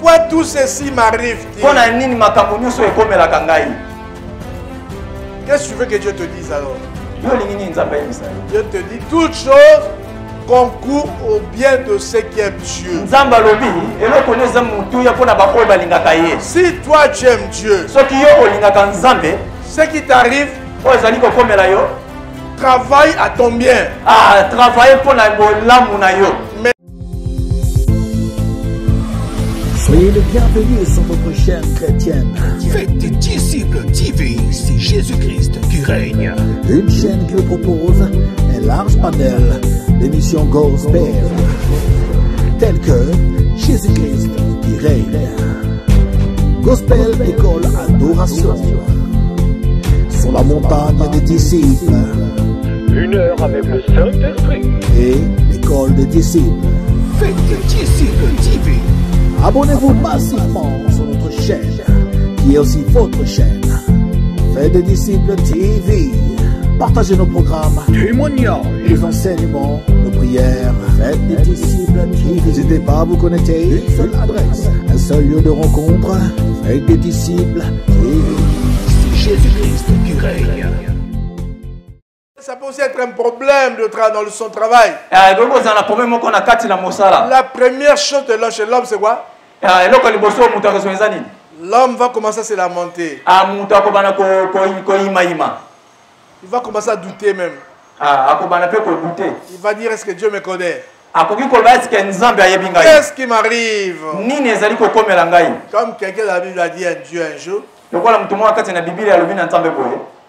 Pourquoi tout ceci m'arrive-t-il? Qu'est-ce que tu veux que Dieu te dise alors? Dieu te dit toutes choses concourent au bien de ceux qui aiment Dieu. Si toi tu aimes Dieu, ce qui t'arrive travaille à ton bien. Mais soyez les bienvenus sur votre chaîne chrétienne. Faites des disciples TV, c'est Jésus-Christ qui règne. Une chaîne qui vous propose un large panel d'émissions gospel, telles que Jésus-Christ qui règne, Gospel École Adoration, Sur la montagne des disciples, 1 heure avec le Saint-Esprit. et l'École des disciples. Faites des disciples TV. Abonnez-vous massivement sur notre chaîne, qui est aussi votre chaîne. Faites des disciples TV. Partagez nos programmes, Témoignage. les enseignements, nos prières. Faites des disciples TV. N'hésitez pas à vous connecter. Une seule adresse, un seul lieu de rencontre. Faites des disciples TV. C'est Jésus-Christ qui règne. ça peut aussi être un problème dans son travail. La première chose de l'homme chez l'homme, c'est quoi? L'homme va commencer à se lamenter. Il va commencer à douter même. Il va dire, est-ce que Dieu me connaît? Qu'est-ce qui m'arrive? Comme quelqu'un de la Bible a dit un Dieu un jour.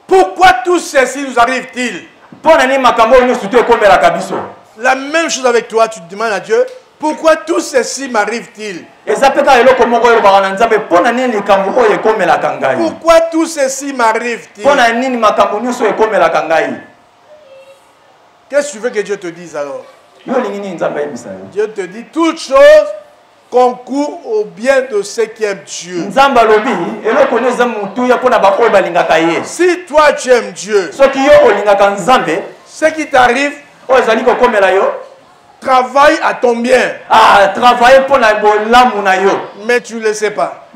Pourquoi tout ceci nous arrive-t-il? La même chose avec toi, tu te demandes à Dieu, pourquoi tout ceci m'arrive-t-il? Pourquoi tout ceci m'arrive-t-il? Qu'est-ce que tu veux que Dieu te dise alors? Dieu te dit toutes choses concourent au bien de ceux qui aiment Dieu. Si toi tu aimes Dieu, ce qui t'arrive travaille à ton bien. Mais tu ne le sais pas.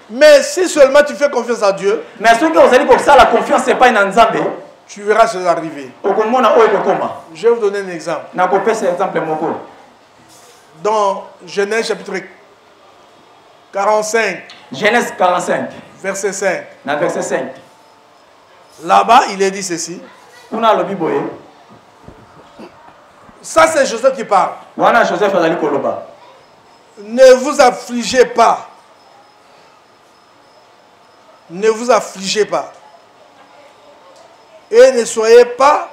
Mais si seulement tu fais confiance à Dieu, tu verras cela arriver. Je vais vous donner un exemple. Dans Genèse chapitre 45, Genèse 45, verset 5. verset 5. Là-bas, il est dit ceci. Ça, c'est Joseph qui parle. Ne vous affligez pas. Ne vous affligez pas. Et ne soyez pas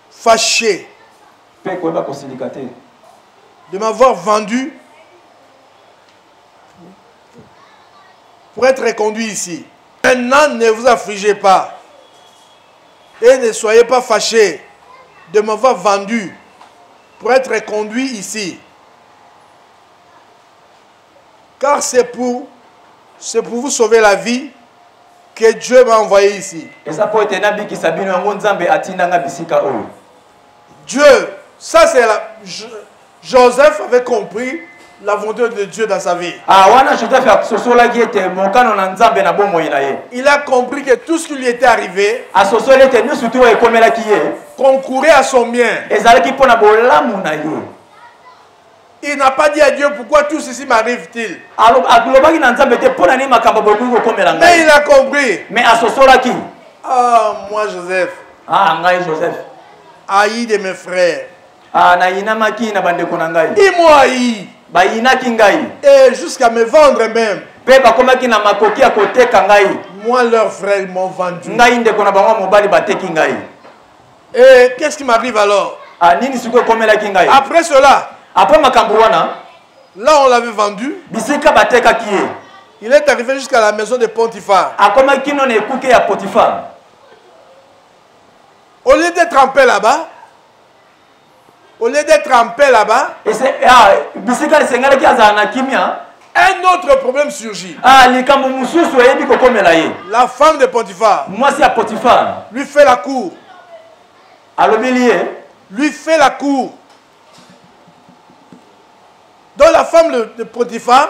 fâchés de m'avoir vendu pour être reconduit ici. Maintenant, ne vous affligez pas. Et ne soyez pas fâchés de m'avoir vendu pour être reconduit ici. Car c'est pour vous sauver la vie que Dieu m'a envoyé ici. Dieu, ça c'est la... Joseph avait compris la volonté de Dieu dans sa vie. Il a compris que tout ce qui lui était arrivé concourait à son bien. Il n'a pas dit à Dieu pourquoi tout ceci m'arrive-t-il. Mais il a compris. Ah, moi Joseph. Haï de mes frères. Ils m'ont haï. Et jusqu'à me vendre même. Moi, leurs frères m'ont vendu. Et qu'est-ce qui m'arrive alors? Après cela, là on l'avait vendu. Il est arrivé jusqu'à la maison de Potiphar. Au lieu d'être en paix là-bas, un autre problème surgit. La femme de Potiphar lui fait la cour. Donc la femme de Potiphar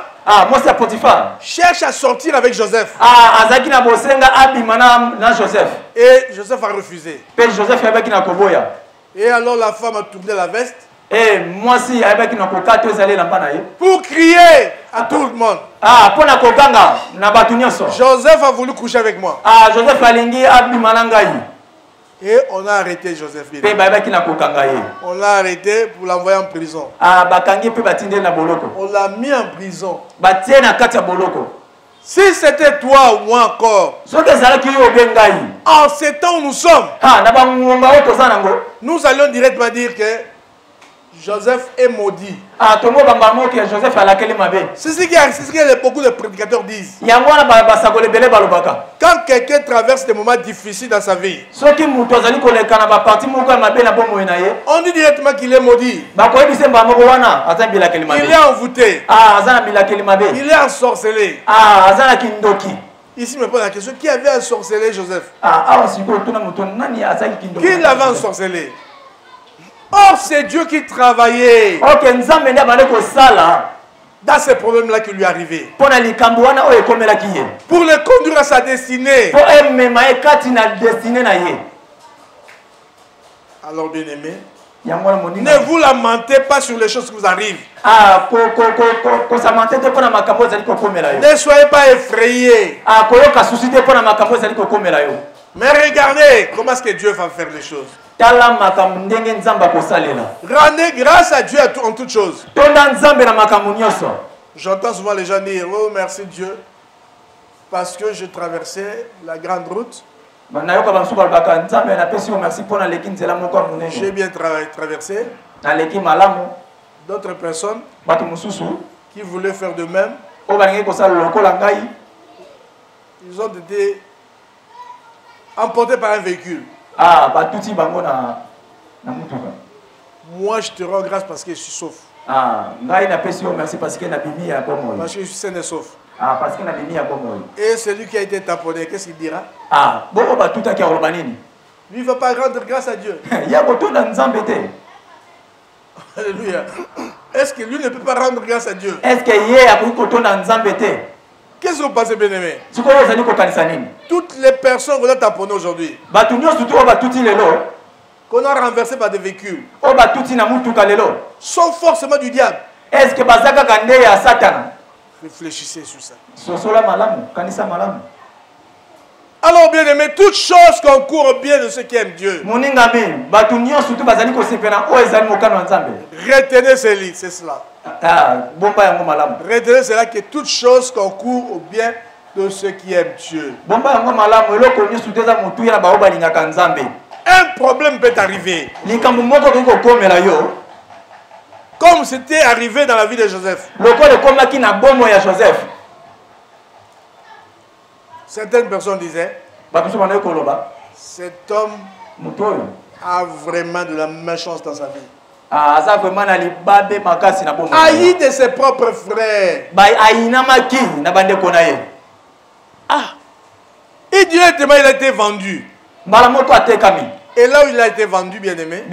moi c'est Potiphar. cherche à sortir avec Joseph. Azaki na bosenga abimana na Joseph. Et Joseph a refusé. Pe Joseph abaki na koboya. Et alors la femme a tourné la veste. Et moi si abaki na kokata ezali na bana ye. Pour crier à tout le monde. Pona kokanga na batu nyonso. Joseph a voulu coucher avec moi. Joseph alingi abimana ngai. Et on a arrêté Joseph. Pe babaki na kokanga ye. On l'a arrêté pour l'envoyer en prison. Bakangi pe batinde na boloko. On l'a mis en prison. Batie na kati ya boloko. Si c'était toi ou moi encore, en ces temps où nous sommes, nous allons directement dire que Joseph est maudit. C'est ce que beaucoup de prédicateurs disent. Quand quelqu'un traverse des moments difficiles dans sa vie, on dit directement qu'il est maudit. Il est envoûté. Il est ensorcelé. Ici, me pose la question, qui avait ensorcelé Joseph? Qui l'avait ensorcelé? Or, c'est Dieu qui travaillait dans ces problèmes-là qui lui arrivaient. Pour le conduire à sa destinée. Alors, bien-aimé, ne vous lamentez pas sur les choses qui vous arrivent. Ne soyez pas effrayés. Mais regardez comment est-ce que Dieu va faire les choses. Rendez grâce à Dieu en toutes choses. J'entends souvent les gens dire, oh merci Dieu, parce que je traversais la grande route. J'ai bien traversé. D'autres personnes qui voulaient faire de même, ils ont été emportés par un véhicule. Moi je te rends grâce parce que je suis sauf. Parce que je suis sain et sauf. Et celui qui a été tamponné, qu'est-ce qu'il dira? Lui ne va pas rendre grâce à Dieu. Alléluia. Est-ce que lui ne peut pas rendre grâce à Dieu? Qu'est-ce que vous pensez, bien-aimé? Toutes les personnes qu'on a tamponnées aujourd'hui, qu'on a renversées par des véhicules, sont forcément du diable. Réfléchissez sur ça. Alors, bien aimé, toutes choses concourent bien de ceux qui aiment Dieu. Retenez c'est cela. Retenez cela que toutes choses concourent au bien de ceux qui aiment Dieu. Un problème peut arriver. Comme c'était arrivé dans la vie de Joseph. Certaines personnes disaient, cet homme a vraiment de la méchanceté dans sa vie. Haï de ses propres frères. Et directement il a été vendu. Et là où il a été vendu, bien aimé,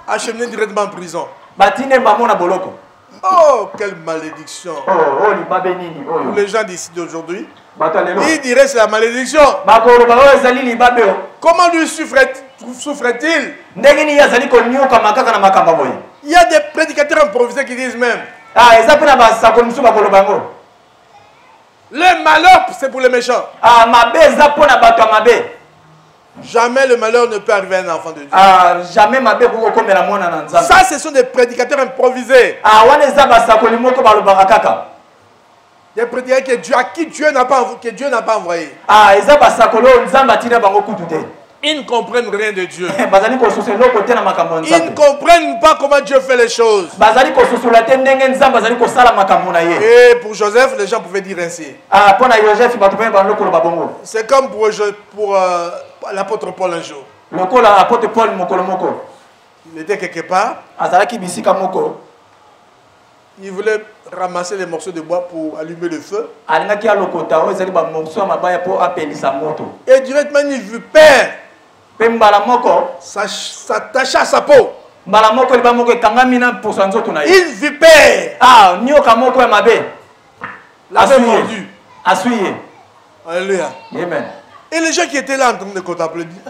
acheminé directement en prison. Oh, quelle malédiction. Pour les gens d'ici d'aujourd'hui, ils diraient c'est la malédiction. Comment lui souffre-t-il? Il y a des prédicateurs improvisés qui disent même, le malheur c'est pour les méchants. Jamais le malheur ne peut arriver à un enfant de Dieu. Ça, ce sont des prédicateurs improvisés. Des prédicateurs à qui Dieu n'a pas envoyé. Ils ne comprennent rien de Dieu. Ils ne comprennent pas comment Dieu fait les choses. Et pour Joseph, les gens pouvaient dire ainsi. C'est comme pour l'apôtre Paul un jour. Il était quelque part. Il voulait ramasser les morceaux de bois pour allumer le feu. Et directement il veut peur. S'attacha à sa peau. mbala moko liba moko ekangami na poso nzoto na ye. Une vipère Ah, nyoka moko ya mabe. l'avait mordu. Asuye. Alléluia. Amen. Et les gens qui étaient là en train de contempler disent,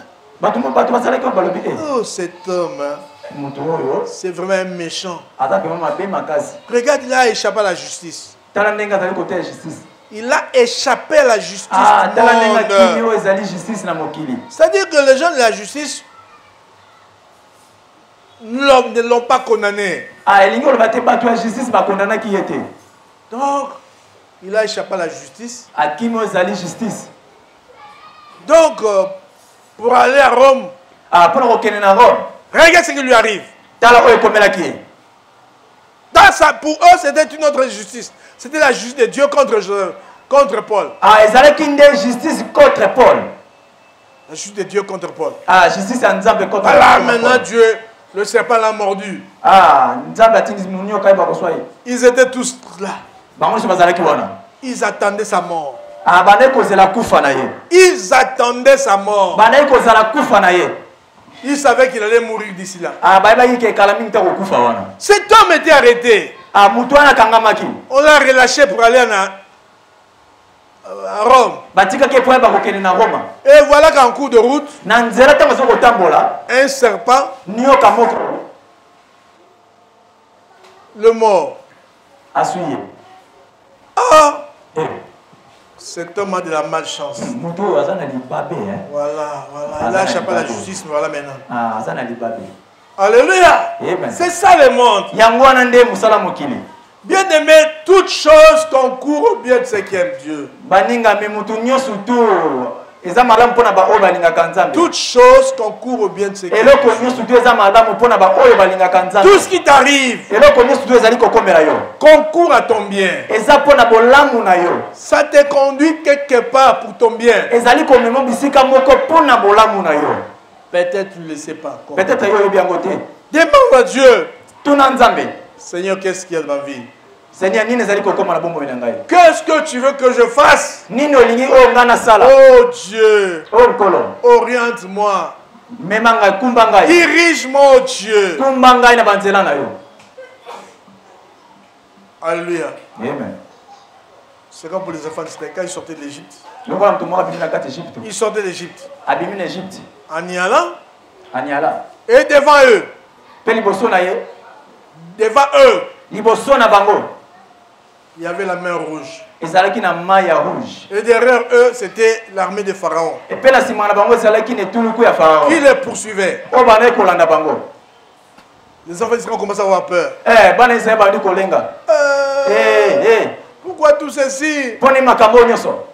Bato basala ko balobi e. oh cet homme, hein, Mutu oyo. c'est vraiment un méchant. Ata pe mabe makasi. Regarde, il a échappé à la justice. Tala ndenga zali côté justice. Il a échappé à la justice Ah, du tala ndenga monde. kinyo ezali justice na mokili. C'est-à-dire que les gens de la justice ne l'ont pas condamné. Ah, elingi oloba te bato ya justice bakondana ki yete. Donc, il a échappé à la justice. Akimo ezali justice. Donc, pour aller à Rome, Ah, pour okene na Rome. regarde ce qui lui arrive. Tala oyo komela ki. Dans ça, pour eux, c'était une autre justice. C'était la justice de Dieu contre Paul. Ah, ezali kinde justice contre Paul. La justice de Dieu contre Paul. Ah, justice ya Nzambe contre Paul. Voilà, maintenant Dieu, le serpent l'a mordu. Ah, Nzambe atindi munyoka iba koswa ye. Ils étaient tous là. Bango so bazala ki wana. Ils attendaient sa mort. Ah, bane kozela kufa na ye. Ils attendaient sa mort. Bane kozala kufa na ye. Ils savaient qu'il allait mourir d'ici là. Ah, baiba yike kala mingi ta kufa wana. Cet homme était arrêté. Ah, mutu wana kangamaki. On l'a relâché pour aller à Rome. Batika ke po ba kokene na Roma. Et voilà qu'en cours de route, Na nzela ta maso kotambola, un serpent, nyoka moko le mort. asuye. Ah, Eh, cet homme a de la malchance. mutu azana libabe hein. Voilà, voilà. Il a échappé à la justice, mais voilà maintenant. Ah, azana libabe. Alléluia. Amen. C'est ça le monde. Yango wana nde musala mokili. Bien aimé, toutes choses concourent au bien de ceux qui aiment Dieu. Baninga me mutu nyosu tu eza malamu pona ba oyo balingaka Nzambe. Toutes choses concourent au bien de ceux qui aiment Eloko Dieu. nyosu tu eza malamu pona ba oyo balingaka Nzambe. Tout ce qui t'arrive Eloko nyosu tu ezali kokomela yo. concourt à ton bien. Eza pona bolamu na yo. Ça te conduit quelque part pour ton bien. Ezali komema bisika moko pona bolamu na yo. Peut-être tu ne le sais pas encore. Peut-être yo yebi yango te. Demande à Dieu, Tuna Nzambe. Seigneur, qu'est-ce qu'il y a dans ma vie? Seigneur nini ezali kokoma na bombo na ngai. Qu'est-ce que tu veux que je fasse? Nini olingi oyo nga nasala. Oh Dieu, Oh nkolo. oriente-moi. Mema ngai kumba ngai. Dirige-moi, oh Dieu. Kumba ngai na banzela na yo. Alléluia. Amen. C'est comme pour les enfants d'Israël, quand ils sortaient de l'Égypte. Lokola mtu moko abimi na kati Egypte. Ils sortaient d'Égypte. Abimi na Egypte. En y allant, Aniala. et devant eux, Pe liboso na ye. devant eux, Liboso na bango. il y avait la mer rouge. Ezalaki na mai ya rouge. Et derrière eux, c'était l'armée de Pharaon Et pe na sima na bango ezalaki na etuluku ya Pharaon. qui les poursuivait. O bana ekolanda bango. Les enfants d'Israël ont commencé à avoir peur. Eh, bana Israël bandi kolenga. Pourquoi tout ceci? Poni makambo nyonso.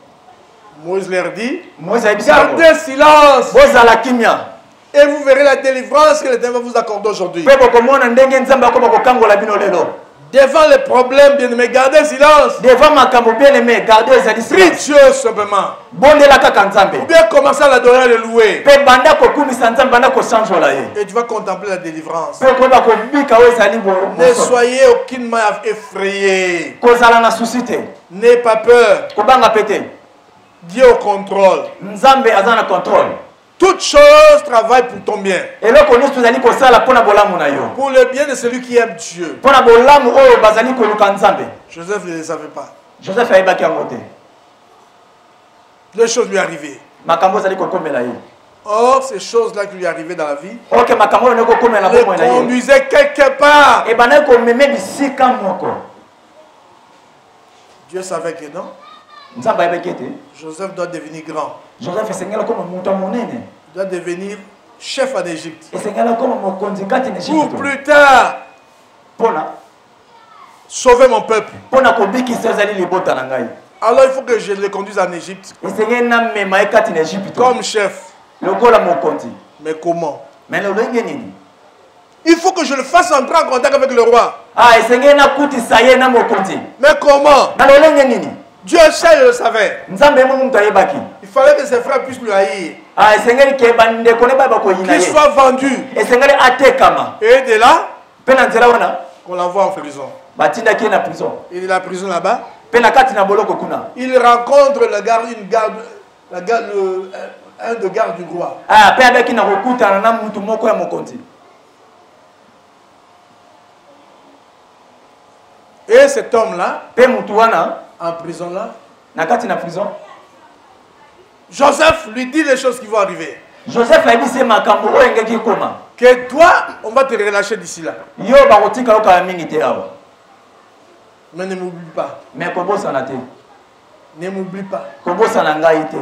Moïse leur dit, Moïse ayebisa bango. gardez silence Bozala kimia. et vous verrez la délivrance que l'Éternel va vous accorder aujourd'hui. Pe bokomona ndenge Nzambe akoba kokangola bino lelo. Devant les problèmes, bien aimés, gardez silence. Devant makambo bien aimé, gardez ezali Prie silence. Dieu simplement. Bondela kaka Nzambe. Ou bien commencer à l'adorer, à le louer. Pe banda kokumisa Nzambe banda kosanjola ye. Et tu vas contempler la délivrance. Pe koba kobika oyo ezali bo. Ne soyez aucunement effrayés. Kozala na susi te. N'ayez pas peur. Kobanga pete. Dieu au contrôle. Nzambe aza na contrôle. Toutes choses travaillent pour ton bien. Eloko nyonso ezali kosala mpona bolamu na yo. Pour le bien de celui qui aime Dieu. Mpona bolamu oyo bazali koluka Nzambe. Joseph ne le savait pas. Joseph ayebaki yango te. Les choses lui arrivaient. Makambo ezali kokomela ye. Or, ces choses-là qui lui arrivaient dans la vie Ok, makambo oyo ekokomela le bomoi na ye. conduisaient quelque part. Ebandaki komeme bisika moko. Dieu savait que non. Nzambe ayebaki ete Joseph doit devenir grand. Joseph esengeli koma moto ya monene. Il doit devenir chef en Égypte. Esengeli koma mokonzi kati na Pour Egypte. plus tard Mpona sauver mon peuple. mpona kobikisa ezali libota na ngai. Alors il faut que je le conduise en Égypte Esengeli namema ye kati na Egypte. comme chef. Lokola mokonzi. Mais comment? Mais lolenge nini? Il faut que je le fasse entrer en contact avec le roi. Ah, esengeli nakutisa ye na mokonzi. Mais comment? Na lolenge nini? Dieu seul le savait. Nzambe mo mutu ayebaki. Il fallait que ses frères puissent lui haïr. Ah, esengeli ke bandeko ne baba koyina Qu'il ye. soit vendu. Esengeli atekama. Et de là, Pe na nzela wana on l'envoie en prison. batindaki ye na prison. Il est à la prison là-bas. Pe na kati na boloko kuna. Il rencontre un de garde du roi. Ah, pe abaki na kokutana na mutu moko ya mokonzi. Et cet homme-là, pe mutu wana en prison là, na kati na prison Joseph lui dit les choses qui vont arriver. Joseph ayebisi makambo oyo engeki koma Que toi, on va te relâcher d'ici là. yo bakotika yo kala mingi te awa Mais ne m'oublie pas. mais kobosana te Ne m'oublie pas. kobosana ngai te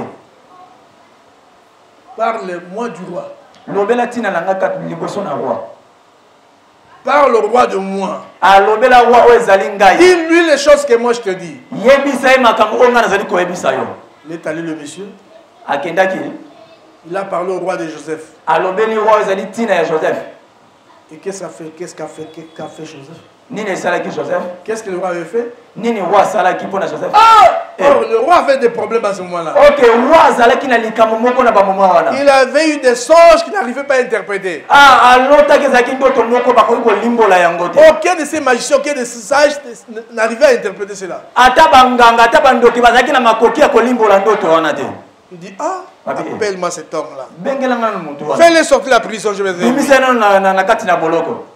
Parle-moi du roi. lobela ntina na ngai kati liboso na roi Parle au roi de moi. alobela roi oyo ezali ngai Dis-lui les choses que moi je te dis. yebisa ye makambo oyo ngai nazali koyebisa yo Il est allé le monsieur. akendaki Il a parlé au roi de Joseph. alobeli roi oyo ezali ntina ya Joseph Et qu'est-ce qu'a fait Joseph? nini esalaki Joseph Qu'est-ce que le roi avait fait? nini roi asalaki mpo na Joseph Oh, le roi avait des problèmes à ce moment-là. ok roi azalaki na likambo moko na bamoma wana Il avait eu des songes qu'il n'arrivait pas à interpréter. alotaki ezalaki ndoto moko bakoki kolimbola yango te Aucun de ces magiciens, aucun de ces sages n'arrivait à interpréter cela. ata banganga ata bandoki bazalaki na makoki ya kolimbola ndoto wana te Il dit, appelle-moi cet homme-là. bengelanga na mutu wana Fais-le sortir de la prison, je vais dire. bimisa no na kati na boloko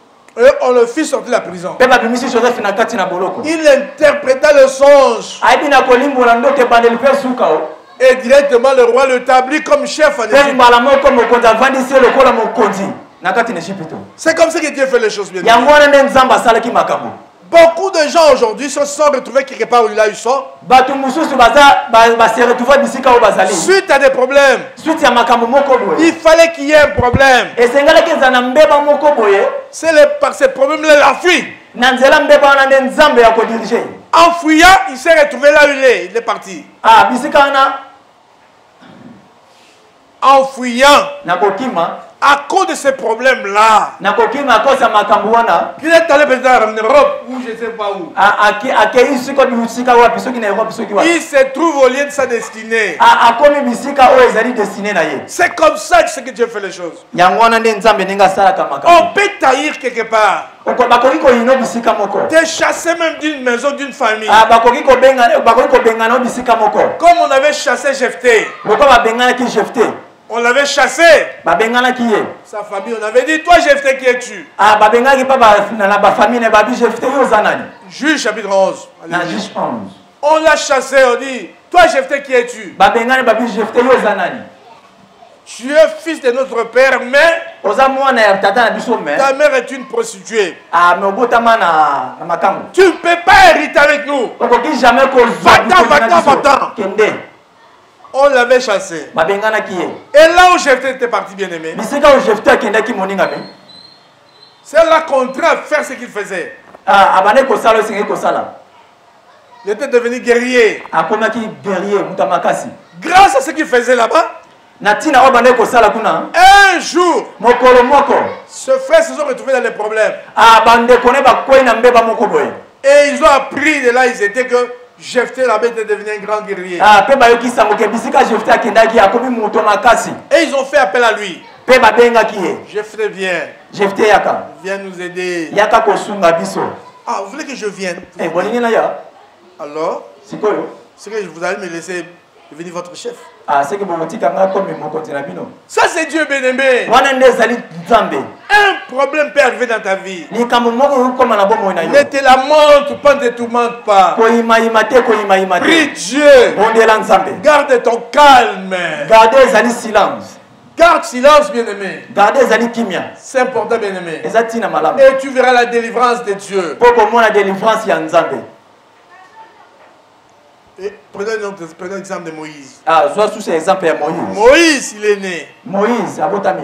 Et on le fit sortir de la prison. mpe babimisi Joseph na kati na boloko Il interpréta le songe. ayebi na kolimbola ndoto ebandeli mpe suka o Et directement le roi l'établit comme chef en mpe Égypte. mbala moko mokonzi avandisi ye lokola mokonzi na kati na Ejipito C'est comme ça que Dieu fait les choses bien. yango wana nde nzambe asalaki makambo Beaucoup de gens aujourd'hui se sont retrouvés quelque part où ils sont. bato mosusu base retrouve bisika oyo bazali Suite à des problèmes. suite ya makambo moko boye Il fallait qu'il y ait un problème. esengalaki ezala na mbeba moko boye C'est par ces problèmes-là, il a fui. na nzela mbeba wana nde nzambe ya kodirige En fuyant, il s'est retrouvé là où il est parti. bisika wana En fuyant, nakokima à cause de ces problèmes-là, nakokima akosa makambo wana qu'il est allé peut-être en Europe ou je ne sais pas où. akei siko bisika wapi soki na Europe soki wapi Il se trouve au lieu de sa destinée. akomi bisika oyo ezali destine na ye C'est comme ça que Dieu fait les choses. yango wana nde nzambe ndenge asalaka On makambo peut taillir quelque part. bakoki koyino bisika moko Te chasser même d'une maison, d'une famille. bakoki kobengana o bisika moko Comme on avait chassé Jephthé. lokola babenganaki Jephté On l'avait chassé. babenganaki ye Sa famille, on avait dit, toi Jephthé, qui es-tu? babengaki mpa na bafamille na babi Jephté yo oza nani Juge chapitre 11. na Juge 11 On l'a chassé, on dit, toi Jephthé, qui es-tu? babengani babi Jephté yo oza nani Tu es fils de notre père, mais oza mwana ya tata na biso me ta mère est une prostituée. me obotama na makambo Tu ne peux pas hériter avec nous. okoki jamais kozwa Va-t'en. kende On l'avait chassé. babenganaki ye Et là où Jephthé était parti, bien aimé, bisika oyo Jephté akendaki moningami c'est la contraint à faire ce qu'il faisait. abandaki kosala oyo esengeli kosala Il était devenu guerrier. akomaki guerrier moto ya makasi Grâce à ce qu'il faisait là-bas, na ntina oyo bandaki kosala kuna un jour, mokolo moko ses frères se sont retrouvés dans les problèmes. bandeko ne bakwei na mbeba moko boye Et ils ont appris de là ils étaient que Jephthé là-bas était devenu un grand guerrier. mpe bayoki sango ke bisika Jephté akendaki akomi moto makasi Et ils ont fait appel à lui. mpe babengaki ye Jephthé, viens. Jephté yaka Viens nous aider. yaka kosunga biso Ah, vous voulez que je vienne? bolingi na ya Alors, sikoyo c'est que vous allez me laisser devenir votre chef. seki bokotikanga komi mokonzi na bino Ça, c'est Dieu bien-aimé. wana nde ezali nzambe Un problème peut arriver dans ta vie. likambo moko ekokoma na bomoi na yo Ne te lamente pas, ne te tourmente pas. koyimayima te koyimayima Prie te Dieu. bondela nzambe Garde ton calme. garde ezali silence Garde silence, bien-aimé. garde ezali kimia C'est important, bien-aimé. eza ntina malamu Et tu verras la délivrance de Dieu. mpo komona délivrance ya nzambe Et prenons l'exemple de Moïse. zwa susu exemple ya moïse Moïse, il est né. moïse abotami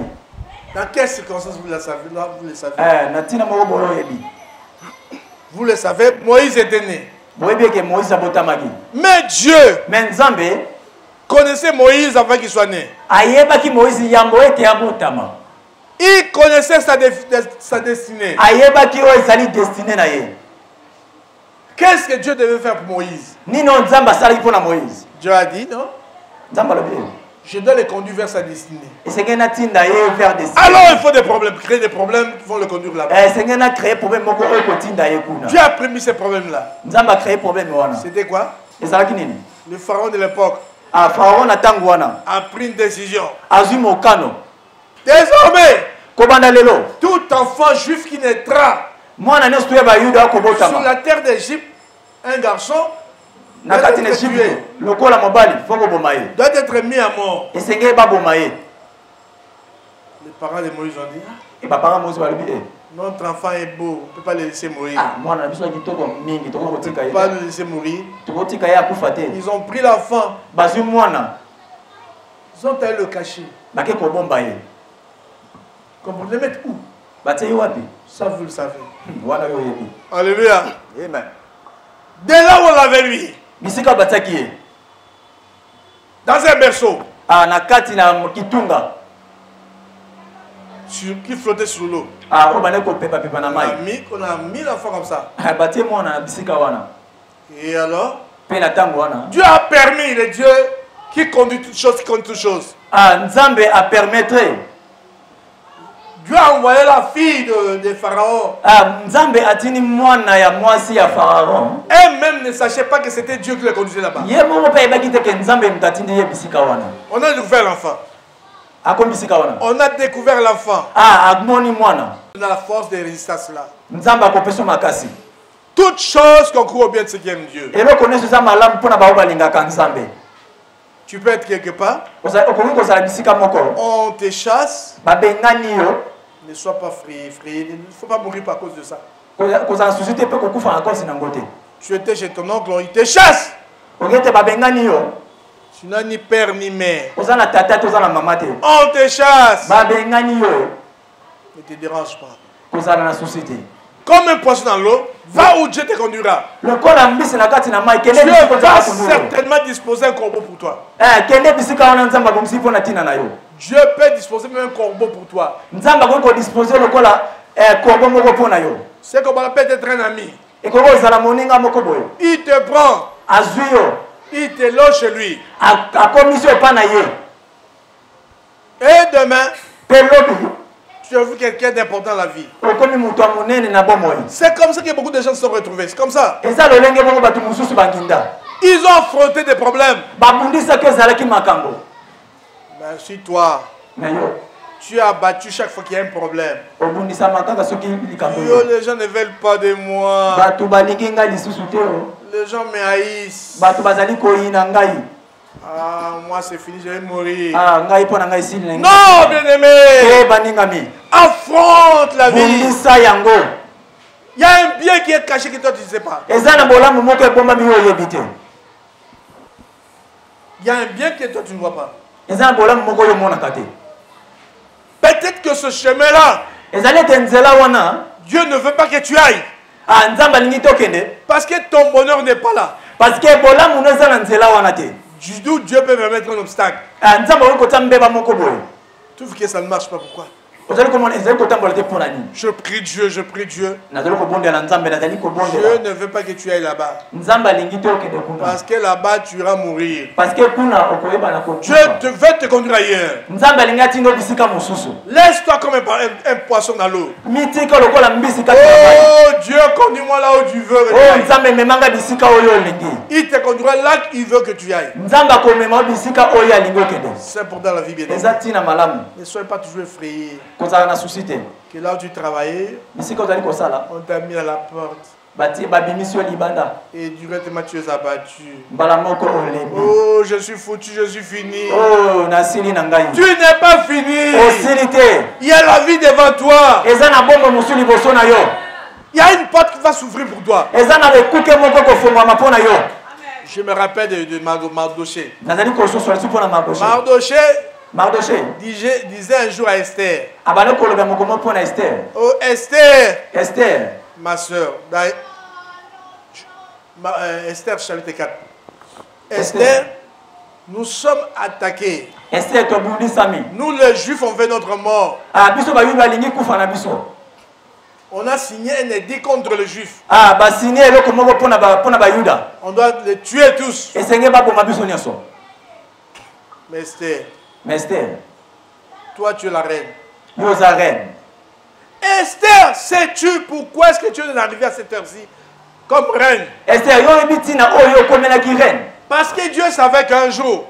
Dans quelles circonstances vous le savez? Là, vous le savez. na ntina moko boyo oyebi Vous le savez, Moïse était né. boyebi eke moïse abotamaki Mais Dieu me nzambe connaissait Moïse avant qu'il soit né. ayebaki moïse yambo ete abotama Il connaissait sa destinée. ayebaki oyo ezali destine na ye Qu'est-ce que Dieu devait faire pour Moïse? nino nzambe asalaki mpo na moïse Dieu a dit, non? nzambe alobi Je dois le conduire vers sa destinée. esengeli natinda ye vers destine Alors il faut des problèmes, créer des problèmes qui vont le conduire là-bas. esengeli na créer problème moko oyo kotinda ye kuna Dieu a permis ces problèmes-là. nzambe acréé problème wana C'était quoi? ezalaki nini Le pharaon de l'époque pharaon na ntango wana a pris une décision. azwi mokano Désormais, kobanda lelo tout enfant juif qui naîtra Sur la terre d'Égypte, un garçon doit être tué. Doit être mis à mort. Les parents de Moïse ont dit, notre enfant est beau, on ne peut pas le laisser mourir. On ne peut pas le laisser mourir. Ils ont pris l'enfant. Ils ont allé le cacher. Comme vous le mettez où? Ça, vous le savez. Alléluia. Amen. Dès là où on l'avait mis. Dans un berceau. Qui flottait sur l'eau. On a mis l'enfant comme ça. Et alors, Dieu a permis, il est Dieu qui conduit toutes choses, qui conduit toutes choses. Dieu a envoyé la fille de Pharaon. Elle-même ne sachait pas que c'était Dieu qui la conduisait là-bas. On a découvert l'enfant. On a découvert l'enfant. On a la force de résistance là. Toutes choses concourent au bien de ceux qui aiment Dieu. Tu peux être quelque part. On te chasse. Ne sois pas frayé. Il ne faut pas mourir par cause de ça. Tu étais chez ton oncle, il te chasse. Tu n'as ni père ni mère. On te chasse. Ne te dérange pas. Comme un poisson dans l'eau, va où Dieu te conduira. Dieu va certainement disposer un corbeau pour toi. Dieu peut disposer même un corbeau pour toi. C'est comme on peut être un ami. Il te prend. Il te loge chez lui. Et demain, tu as vu quelqu'un d'important dans la vie. C'est comme ça que beaucoup de gens se sont retrouvés. C'est comme ça. Ils ont affronté des problèmes. Mais si toi, tu as battu chaque fois qu'il y a un problème. Les gens ne veulent pas de moi. Les gens me haïssent. Ah, moi c'est fini, je vais mourir. Non, bien-aimé. Affronte la vie. Il y a un bien qui est caché que toi tu ne sais pas. Il y a un bien que toi tu ne vois pas. Peut-être que ce chemin-là, Dieu ne veut pas que tu ailles. Parce que ton bonheur n'est pas là. D'où Dieu peut me mettre un obstacle. Tu vois que ça ne marche pas, pourquoi? Je prie Dieu, je prie Dieu. Dieu ne veut pas que tu ailles là-bas. Parce que là-bas tu iras mourir. Dieu veut te conduire ailleurs. Laisse-toi comme un poisson dans l'eau. Oh Dieu, conduis-moi là où tu veux. Il te conduira là où il veut que tu ailles. C'est pour dans la vie bien. Ne sois pas toujours effrayé. Que là où tu travaillais, on t'a mis à la porte. Et directement tu es abattu. Oh, je suis foutu, je suis fini. Tu n'es pas fini. Il y a la vie devant toi. Il y a une porte qui va s'ouvrir pour toi. Je me rappelle de Mardoché. Mardoché disait un jour à Esther. Oh Esther, ma soeur. Esther chapitre 4. Esther, nous sommes attaqués. Nous les Juifs on fait notre mort. On a signé un édit contre les Juifs. On doit les tuer tous. Mais Esther, toi tu es la reine. Esther, sais-tu pourquoi est-ce que tu es arrivé à cette heure-ci comme reine? Parce que Dieu savait qu'un jour,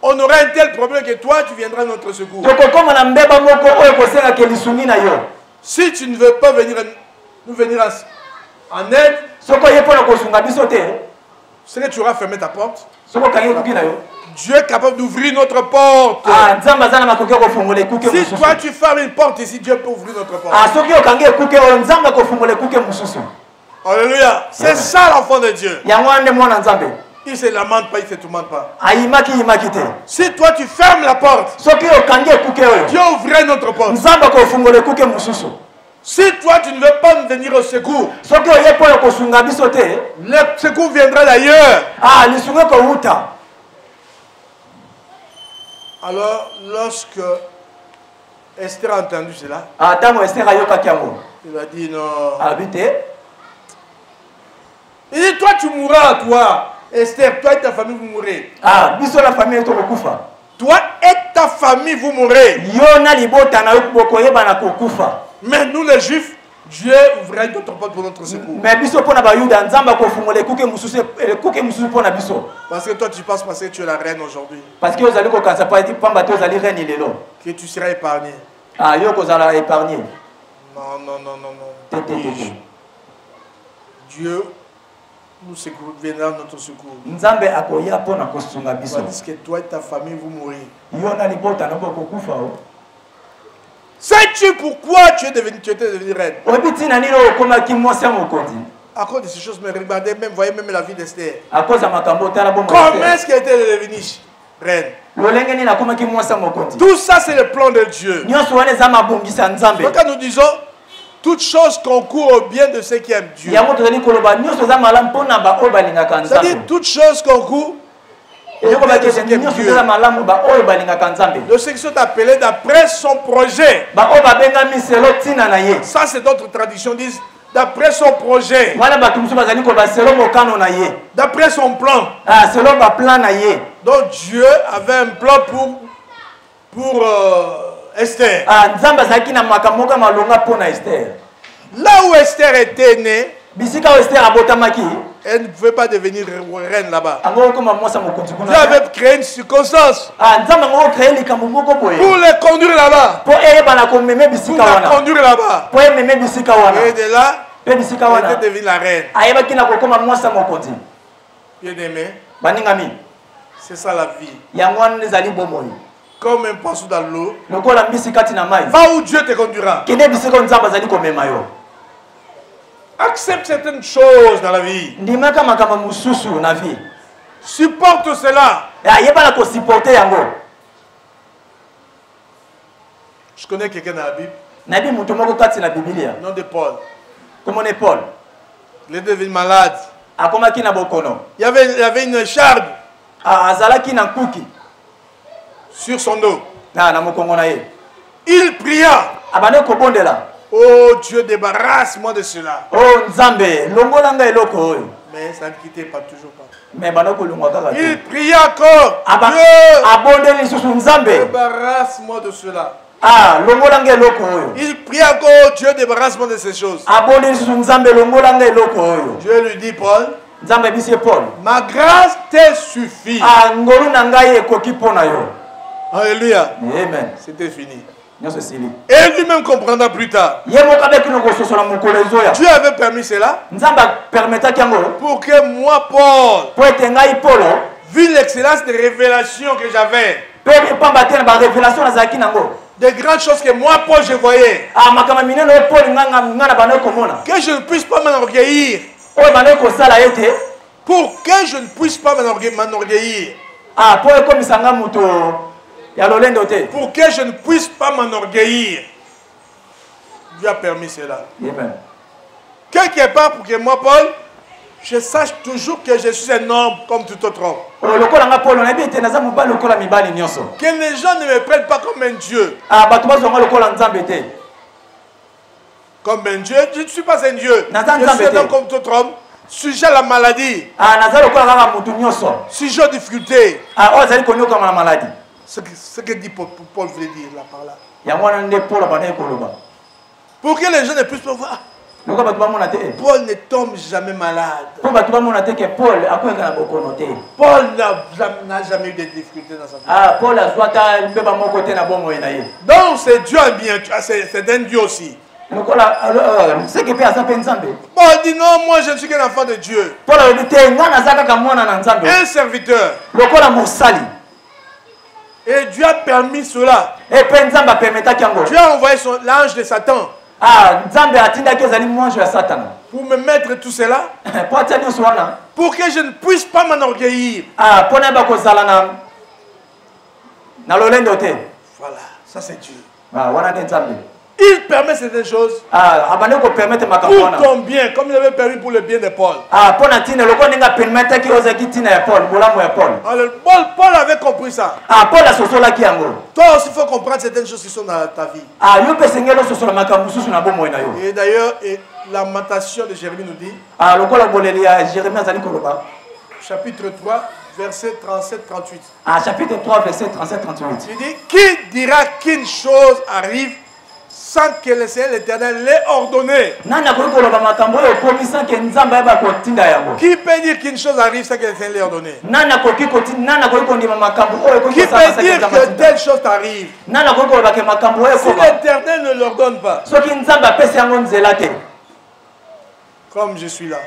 on aurait un tel problème que toi tu viendras à notre secours. Si tu ne veux pas nous venir en aide, soko yepona kosunga biso te c'est que tu auras fermé ta porte. soko kangi kuki na yo Dieu est capable d'ouvrir notre porte. nzambe aza na makoki kofungola ekuke Si mosusu toi tu fermes une porte ici, Dieu peut ouvrir notre porte. soki okangi ekuke oyo nzambe kofungola ekuke mosusu. Alléluia. C'est ça l'enfant de Dieu. yango wana nde mwana nzambe Il ne se lamente pas, il ne se tourmente pas. ayimaki yimaki te Si toi tu fermes la porte, soki okangi ekuke oyo Dieu ouvrirait notre porte. nzambe kofungola ekuke mosusu. Si toi tu ne veux pas venir au secours, soki oye mpo oyo kosunga biso te le secours viendra d'ailleurs. lisunga kowuta. Alors, lorsque Esther a entendu cela, ntango ester ayokaki yango il a dit non. abi te Il dit, toi tu mourras, toi. Esther, toi et ta famille, vous mourrez. biso na famille tokokufa. Toi et ta famille, vous mourrez. Yo na libota na yo bokoyebana kokufa. Mais nous les Juifs, Dieu ouvrira d'autres portes pour notre secours. Mais biso pona ba yuda nzamba kofungola ekuke mususu pona biso. Parce que toi tu penses parce que tu es la reine aujourd'hui, Parce que ozali kokanisa pa eti pamba te ozali reine lelo. que tu seras épargné. Yo kozala épargné. Non, non, non, non, non. Te. Dieu nous secours, viendra notre secours. Nzambe akoya pona kosunga biso. Tandis que toi et ta famille, vous mourrez. Yo na libota na bokokufa o. Sais-tu pourquoi tu étais devenu reine? Obiti na nilo okomaki mwasi ya mokonzi. À cause de ces choses, mais regardez, même, voyez même la vie d'Esther. À cause de makambo tala bomo. Comment est-ce qu'elle était devenue reine? Lolenge ni na komaki mwasi ya mokonzi. Tout ça, c'est le plan de Dieu. Nyonso wana za mabongisa nzambe. Donc quand nous disons, toutes choses concourent au bien de ceux qui aiment Dieu. Yango tozali koloba nyonso za malamu pona ba oyo balingaka nzambe. C'est-à-dire, toutes choses concourent au Eloko bien ba de ceux kese qui aiment nyonso Dieu. za malamu ba oyo balingaka nzambe. De ceux qui sont appelés d'après son projet. Ba oyo babengami selo tina na ye. Ça, c'est notre tradition, disent d'après son projet, Wana bato mosusu bazali koloba selo mokano na ye. d'après son plan. Selo ba plan na ye. Donc Dieu avait un plan pour Esther. Nzambe azalaki na makambo moka malonga pona Esther. Là où Esther était née, Bisika oyo Esther abotamaki. elle ne pouvait pas devenir reine là-bas. Ango koma mwasa mokonzi kuna. Dieu avait créé une circonstance Nzambe ngo créer likambo moko boye. pour les conduire là-bas. Po eyebana komeme Pour bisika la wana. conduire là-bas. Po ememe bisika wana. Et de là, Pe bisika elle wana. était devenue la reine. Ayebaki na kokoma mwasa mokonzi. Bien aimé, Baningami. c'est ça la vie. Yango wana ezali bomoi. Comme un poisson dans l'eau. Lokola mbisi kati na mai. Va où Dieu te conduira. Kende bisika nzambe azali komema yo. Accepte certaines choses dans la vie. Ndimaka makambo mususu na vie. Supporte cela. Ayebana ko supporter yango. Je connais quelqu'un dans la Bible, Nabi mutu moko kati na Biblia. nom de Paul. Comment est Paul? Il est devenu malade. Akomaki na bokono. Il y avait une charge Azalaki na kuki. sur son dos. Na mokongo na ye. Il pria. Abane ko bondela. Oh Dieu, débarrasse-moi de cela. Oh nzambe, longola nga eloko oyo. Mais ça ne quittait pas, toujours pas. Mais bana ko longwa kaka. Il pria encore. Dieu, Abondeli lisusu nzambe. débarrasse-moi de cela. Longola nga eloko oyo. Il prie encore, Dieu, débarrasse-moi de ces choses. Abondeli lisusu nzambe longola nga eloko oyo. Dieu lui dit, Paul, Nzambe bisi Paul. ma grâce te suffit. Ngolu na ngai ekoki pona yo. Alléluia. Amen. C'était fini. Nyonso sili. Et lui-même comprendra plus tard. Ye moko abeki no kososola mokolo ezoya. Dieu avait permis cela Nzambe permetaki yango. pour que moi, Paul, Po ete ngai Polo. vu l'excellence des révélations que j'avais, Pe pamba te na ba révélation nazalaki nango. des grandes choses que moi, Paul, je voyais, Makambo minene oyo Paul nga na bana komona. que je ne puisse pas m'enorgueillir, Oyo bana kosala ete. pour que je ne puisse pas m'enorgueillir, Po ekomisa nga mutu ya lolendo te. pour que je ne puisse pas m'enorgueillir, Dieu a permis cela. Amen. Quelque part pour que moi, Paul, je sache toujours que je suis un homme comme tout autre homme. Lokola nga Paul na ete naza mobali lokola mibali nyonso. Que les gens ne me prennent pas comme un Dieu. Bato bazonga lokola nzambe te. Comme un Dieu, je ne suis pas un Dieu. Je Nathan suis un Zambete. homme comme tout autre homme, sujet à la maladie, Naza lokola kaka mutu nyonso. sujet aux difficultés. Oyo azali konyoka na maladie. Ce que dit Paul voulait dire là par là. Yango wana nde Paul abana koloba. Pour que les gens ne puissent pas voir, Lokola bato bamona te. Paul ne tombe jamais malade. Po bato bamona te ke Paul akoyeka na bokono te. Paul n'a jamais eu de difficultés dans sa vie. Paul azwata mbeba moko te na bomoi na ye. Donc c'est Dieu un bien, c'est un Dieu aussi. C'est qui peut à ça Nzambe. Bon, dis non, moi je ne suis qu'un enfant de Dieu. Un serviteur. Et Dieu a permis cela. Dieu a envoyé l'ange de Satan. Pour me mettre tout cela. Pour que je ne puisse pas m'enorgueillir. Voilà, ça c'est Dieu. Il permet certaines choses pour ton bien, comme il avait permis pour le bien de Paul. Paul avait compris ça. Toi aussi, il faut comprendre certaines choses qui sont dans ta vie. Et d'ailleurs, Lamentation de Jérémie nous dit, chapitre 3, verset 37-38. Chapitre 3, verset 37-38. Il dit, qui dira qu'une chose arrive sans que le Seigneur l'Éternel l'ait ordonné? Qui peut dire qu'une chose arrive sans que le Seigneur l'ait ordonné? Qui peut dire que telle chose t'arrive si l'Éternel ne l'ordonne pas? Comme je suis là,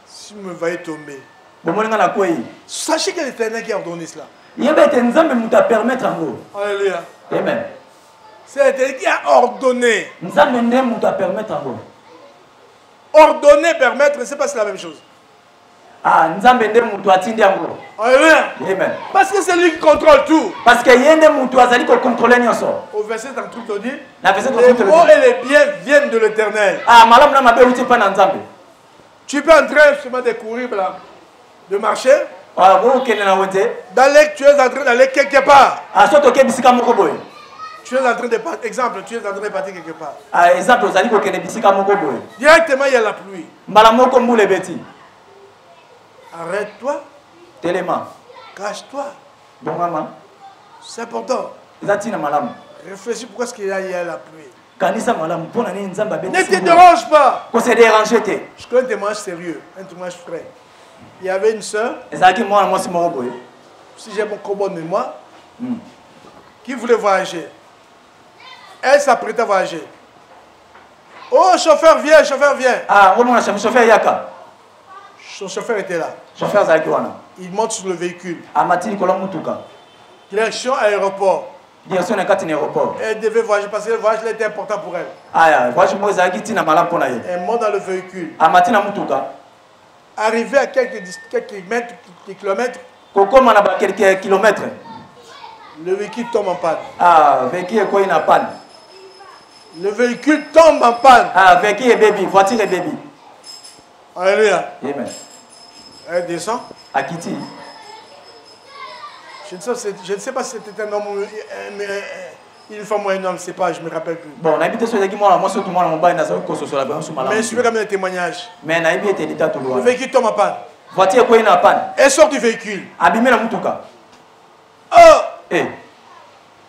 si vous me voyez tomber, sachez que l'Éternel qui a ordonné cela. Alléluia. Amen. C'est l'Éternel qui a ordonné. Ordonner, permettre, c'est pas la même chose. Alléluia. Amen. Parce que c'est lui qui contrôle tout. Parce que au verset 38, on dit, les mots et les biens viennent de l'Éternel. Tu peux entrer seulement de courir là, de marcher. D'aller, tu es en train d'aller quelque part. Tu es en train de partir, exemple, tu es en train de partir quelque part. Directement, il y a la pluie. Arrête-toi. Cache-toi. C'est important. Réfléchis pourquoi est-ce qu'il y a la pluie. Ne te dérange pas. Je connais un témoignage sérieux, un témoignage frais. Il y avait une soeur, si j'ai mon combo de mémoire, qui voulait voyager. Elle s'apprêtait à voyager. Oh, chauffeur, viens, chauffeur, viens. Son chauffeur était là. Il monte sur le véhicule. Direction aéroport. Elle devait voyager parce que le voyage était important pour elle. Elle monte dans le véhicule. Arrivé à quelques kilomètres, le véhicule tombe en panne. Le véhicule tombe en panne. Voiture et baby. Alléluia. Amen. Elle descend. Akiti. Je ne sais pas si c'était un homme ou une femme ou un homme, je ne sais pas, je ne me rappelle plus. Bon, mais je suis quand même un témoignage. Le véhicule tombe en panne. Voiture est en panne. Elle sort du véhicule.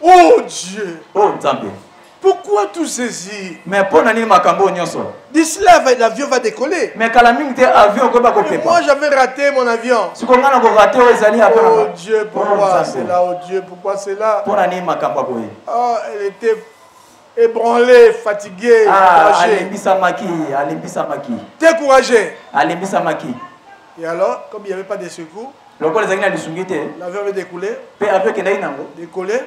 Oh Dieu. Oh Nzambe. Pourquoi tout ceci? Mais pour nani makambo nyonso. D'ici là, l'avion va décoller. Mais calamité avion ko ba ko pepa. Moi j'avais raté mon avion. Si ko ngana ko raté o ezali apena. Oh Dieu, pourquoi c'est là? Oh Dieu, pourquoi c'est là? Pour nani makambo ko yi. Oh, elle était ébranlée, fatiguée, découragée. Découragée. Et alors, comme il n'y avait pas de secours, l'avion avait décollé. Décollé.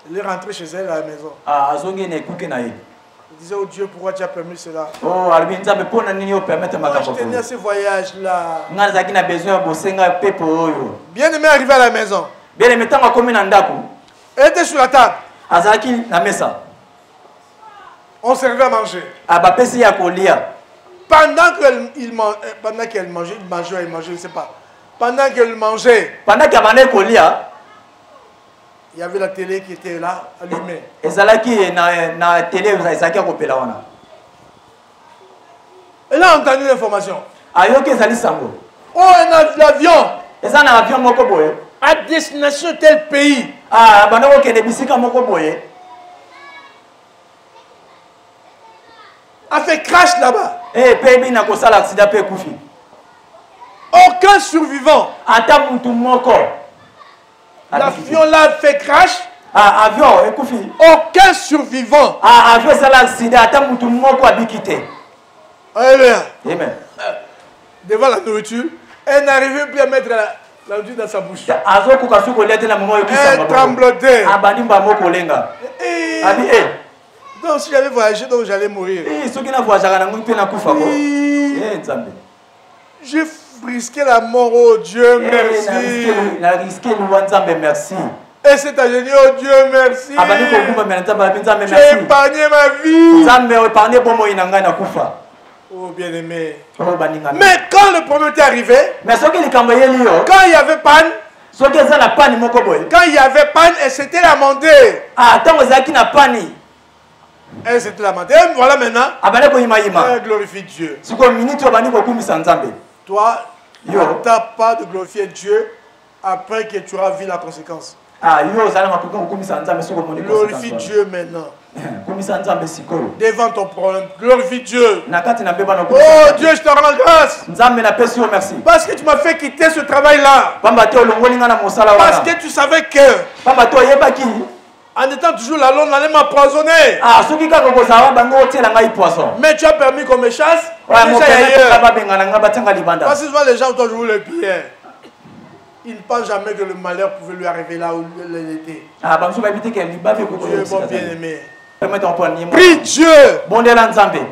Elle est rentrée chez elle à la maison. Elle disait, oh Dieu, pourquoi tu as permis cela? Moi, je tenais à ce voyage-là. Bien aimé arrivé à la maison. Elle était sur la table. On servait à manger. Pendant qu'elle mangeait, je ne sais pas. Pendant qu'elle mangeait, il y avait la télé qui était là, allumée. Elle a entendu l'information. Oh, l'avion à destination de tel pays. A fait crash là-bas. Aucun survivant. L'avion là fait crash. Ah, avion, écoute. Aucun survivant. Ah, avion, c'est l'accident. Attends, tout le monde a quitté. Alléluia. Amen. Devant la nourriture, elle n'arrivait plus à mettre la nourriture dans sa bouche. Elle tremblotait. Donc si j'avais voyagé, donc j'allais mourir. J'ai risqué la mort, oh Dieu, merci. Et c'est à génie, oh Dieu, merci. Tu as épargné ma vie. Oh bien-aimé. Mais quand le problème était arrivé, quand il y avait panne, quand il y avait panne, elle s'était lamentée. Elle s'était lamentée. Et voilà maintenant. Elle glorifie Dieu. Toi, tu n'as pas de glorifier Dieu après que tu auras vu la conséquence. Glorifie Dieu maintenant. Devant ton problème, glorifie Dieu. Oh Dieu, je te rends grâce. Parce que tu m'as fait quitter ce travail-là. Parce que tu savais que en étant toujours là, on allait m'empoisonner. Mais tu as permis qu'on me chasse. Parce que souvent les gens autour de le pire. Il ne pense jamais que le malheur pouvait lui arriver là où il était. Dieu est bon bien-aimé. Prie Dieu.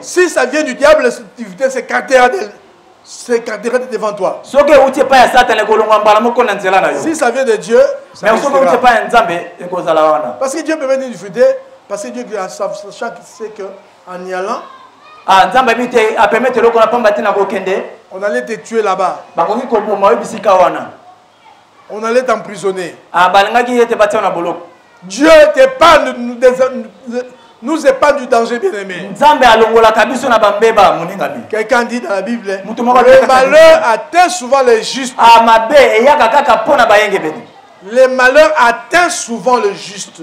Si ça vient du diable, c'est caractère devant toi. Si ça vient de Dieu, ça parce que Dieu peut venir diffuser, parce que Dieu sait qu'en y allant, on allait te tuer là-bas. On allait t'emprisonner. Dieu nous épargne du danger, bien-aimé. Quelqu'un dit dans la Bible, le malheur atteint souvent les justes. Le malheur atteint souvent le juste.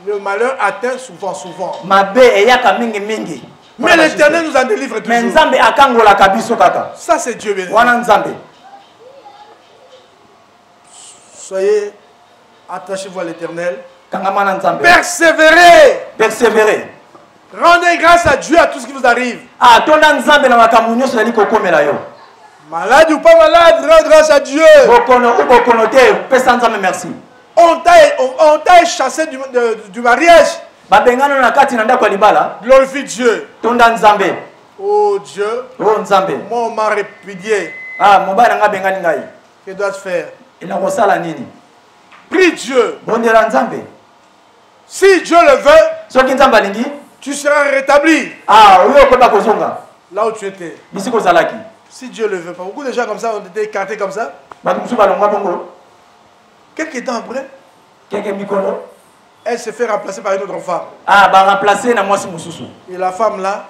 Le malheur atteint souvent. Mais l'Éternel nous en délivre toujours. Ça, c'est Dieu, bien-aimé. Soyez attachés-vous à l'Éternel. Persévérez. Rendez grâce à Dieu à tout ce qui vous arrive. Malade ou pas malade, rends grâce à Dieu. On t'a chassé du mariage. Glorifie Dieu. Oh Dieu. Moi on m'a répudié. Que dois-je faire? Prie Dieu. Si Dieu le veut, tu seras rétabli là où tu étais. Si Dieu le veut pas. Beaucoup de gens comme ça ont été écartés comme ça. Quelques temps après, elle se fait remplacer par une autre femme. Et la femme là,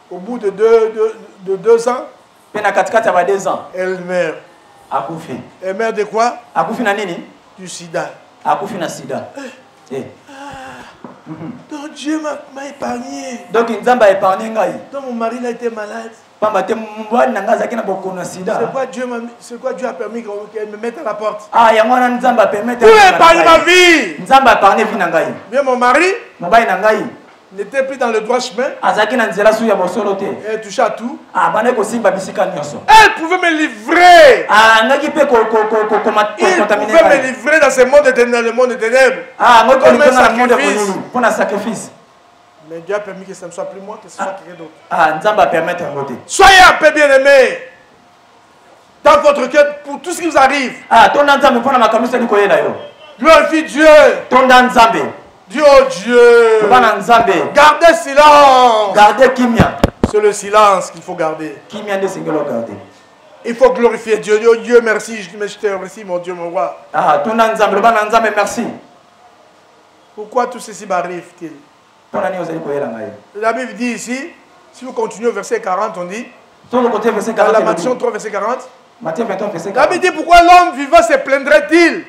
au bout de 2 ans, elle meurt. Elle meurt de quoi? Du sida. Donc Dieu m'a épargné. Donc mon mari a été malade. C'est quoi Dieu a permis qu'elle me mette à la porte? Pour épargner ma vie. Mais mon mari n'était plus dans le droit chemin. Elle touchait à tout. Elle pouvait me livrer. Il pouvait me livrer dans ce monde de ténèbres. Comme un sacrifice. Mais Dieu a permis que ce ne soit plus moi, que ce soit quelqu'un d'autre. Soyez en paix, bien-aimés. Dans votre cœur, pour tout ce qui vous arrive. Glorifie Dieu. Dieu, oh Dieu. Gardez silence. C'est le silence qu'il faut garder. Il faut glorifier Dieu. Oh Dieu, merci. Je te remercie, mon Dieu, mon roi. Pourquoi tout ceci m'arrive-t-il? La Bible dit ici, si vous continuez au verset 40, on dit, dans la Matthieu 3, verset 40, la Bible dit, pourquoi l'homme vivant se plaindrait-il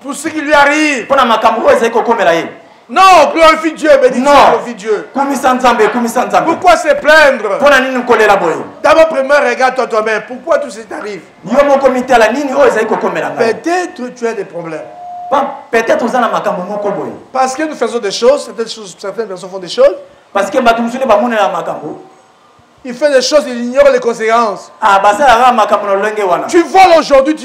pour ce qui lui arrive? Non, glorifie Dieu, bénis Dieu, Non. glorifie Dieu. Kumisa Nzambe, kumisa Nzambe. Pourquoi se plaindre? Pona nini kolela boye? D'abord, premièrement, regarde toi-même. Pourquoi tout ça t'arrive? Yo moko mitala nini oyo ezali kokomela ngai? Peut-être tu as des problèmes. Peut-être oza na makambo moko boye. Parce que nous faisons des choses, certaines personnes font des choses. Parce que bato musule bamonela makambo. Il fait des choses, il ignore les conséquences. Ah basala makambo no lenge wana. Tu voles aujourd'hui,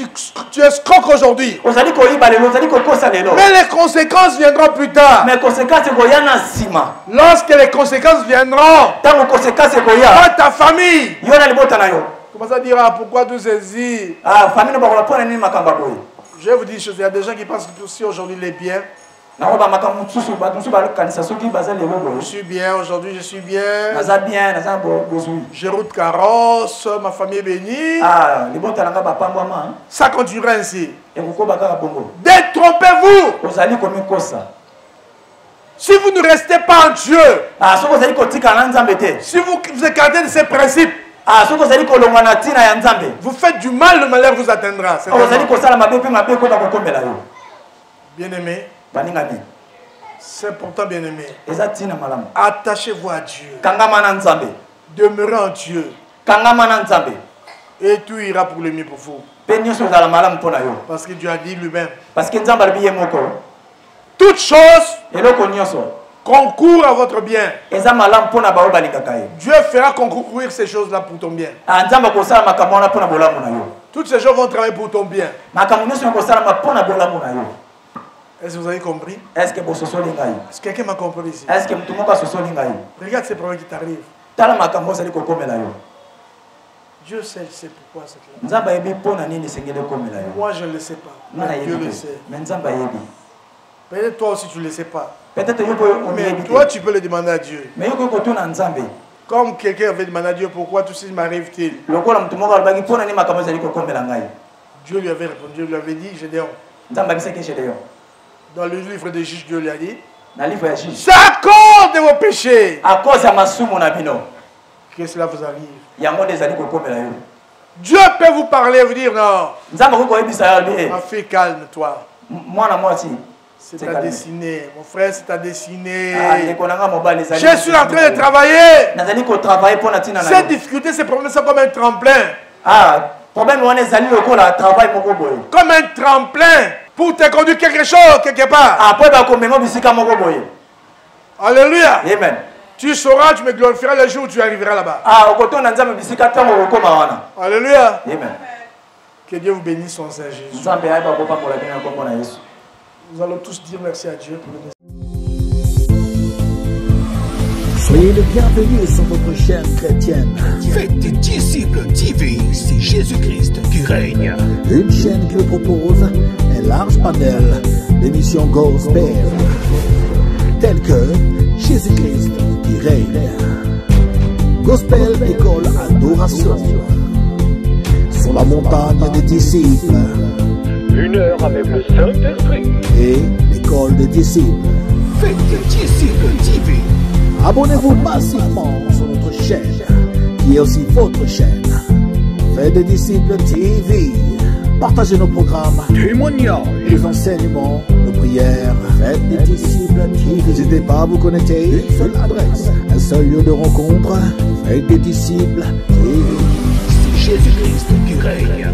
tu escroques aujourd'hui. Ozali koyiba lelo, ozali kokosa lelo. Mais les conséquences viendront plus tard. Mais conséquence koya na sima. Lorsque les conséquences viendront, Tango conséquence koya. dans ta famille, Yo na libota na yo. commence à dire, ah, pourquoi tous ces... Ah famille no bakola pona nini makambo boye. Je vais vous dire une chose, il y a des gens qui pensent que si aujourd'hui il est bien. Na roba makambo tsusu bato musu ba kanisa soki bazali lelo boye. Je suis bien, aujourd'hui je suis bien. Naza bien, naza bozui. Je route carrosse, ma famille est bénie. Ah, libota na nga bapambwama. Ça continuera ainsi. Et ko baka bongo. Détrompez-vous. Ozali komikosa. Si vous ne restez pas en Dieu, Ah soko ozali kotika na Nzambe te. si vous écartez de ces principes, Ah soko ozali kolongwa na tina ya Nzambe. vous faites du mal, le malheur vous atteindra. C'est Ozali normal. kosala mabe pe mabe ko bakokomela yo. Bien-aimé, Baningami. c'est pourtant bien-aimé. Eza tina malamu. Attachez-vous à Dieu. Kangama na Nzambe. Demeurez en Dieu. Kangama na Nzambe. Et tout ira pour le mieux pour vous. Pe nyonso ezala malamu mpona yo. Parce que Dieu a dit lui-même. Parce que Nzambe alibi ye moko. Toutes choses Eloko nyonso. concourent à votre bien. Eza malamu mpona baoyo balingaka ye. Dieu fera concourir ces choses-là pour ton bien. Ah Nzambe kosala makambo wana mpona bolamu na yo. Toutes ces choses vont travailler pour ton bien. Makambo nyonso kosalama mpona bolamu na yo. Est-ce que vous avez compris? Est-ce que bososoli ngai? Est-ce que quelqu'un m'a compris ici? Est-ce que mutu moko asosoli ngai? Regarde ces problèmes qui t'arrivent. Tala makambo ozali kokomela yo. Dieu sait pourquoi c'est là. Nzambe ayebi mpona nini esengeli ekomela yo. Moi, je ne le sais pas. Nga Mais Dieu nayebi le te. sait. Mais Nzambe ayebi. Peut-être toi aussi, tu ne le sais pas. Peut-être yo Mais oyebi toi, te. tu peux le demander à Dieu. Mais yo kotuna Nzambe. Comme quelqu'un avait demandé à Dieu pourquoi tout ceci m'arrive-t-il. Lokola mutu moko alobaki mpona nini makambo ezali kokomela ngai. Dieu lui avait répondu, Dieu lui avait dit, Gédéon. Nzambe abisaki Gédéon. Dans le livre des juges, Dieu lui a dit, Na livre ya juge. c'est à cause de vos péchés À cause ya masumu na bino. que cela vous arrive. Yango nde ezali kokomela yo. Dieu peut vous parler et vous dire, non, Nzambe akoki koyebisa yo be. ma fille, calme-toi. Mwana mwasi. C'est à dessiner. Mon frère, c'est à dessiner. Ah ndeko na nga mobali ezali. Je suis en train de travailler. Nazali kotravailler mpona ntina na yo. Ces difficultés, ces problèmes sont comme un tremplin. Ah, problème wana ezali lokola travail moko boye. Comme un tremplin pour te conduire quelque chose, quelque part. Après bakomengo bisika moko boye. Alléluia. Amen. Tu sauras, tu me glorifieras le jour où tu arriveras là-bas. Ah, okotonda Nzambe bisika tango okoma wana. Alléluia. Amen. Que Dieu vous bénisse, son Saint Jésus. Nzambe ayeba kopambola bino na kombo na Yesu. Nous allons tous dire merci à Dieu pour le message. Soyez les bienvenus sur votre chaîne chrétienne. Faites des disciples TV, c'est Jésus-Christ qui règne. Une chaîne qui vous propose un large panel d'émissions gospel, telles que Jésus-Christ qui règne, Gospel École Adoration, sur la montagne des disciples, 1 heure avec le Saint-Esprit. et l'école des disciples. Faites des disciples TV. Abonnez-vous massivement sur notre chaîne, qui est aussi votre chaîne. Faites des disciples TV. Partagez nos programmes, Témoignages. les enseignements, nos prières. Faites des disciples TV. N'hésitez pas à vous connecter. Une seule adresse, un seul lieu de rencontre. Faites des disciples TV. C'est Jésus-Christ qui règne.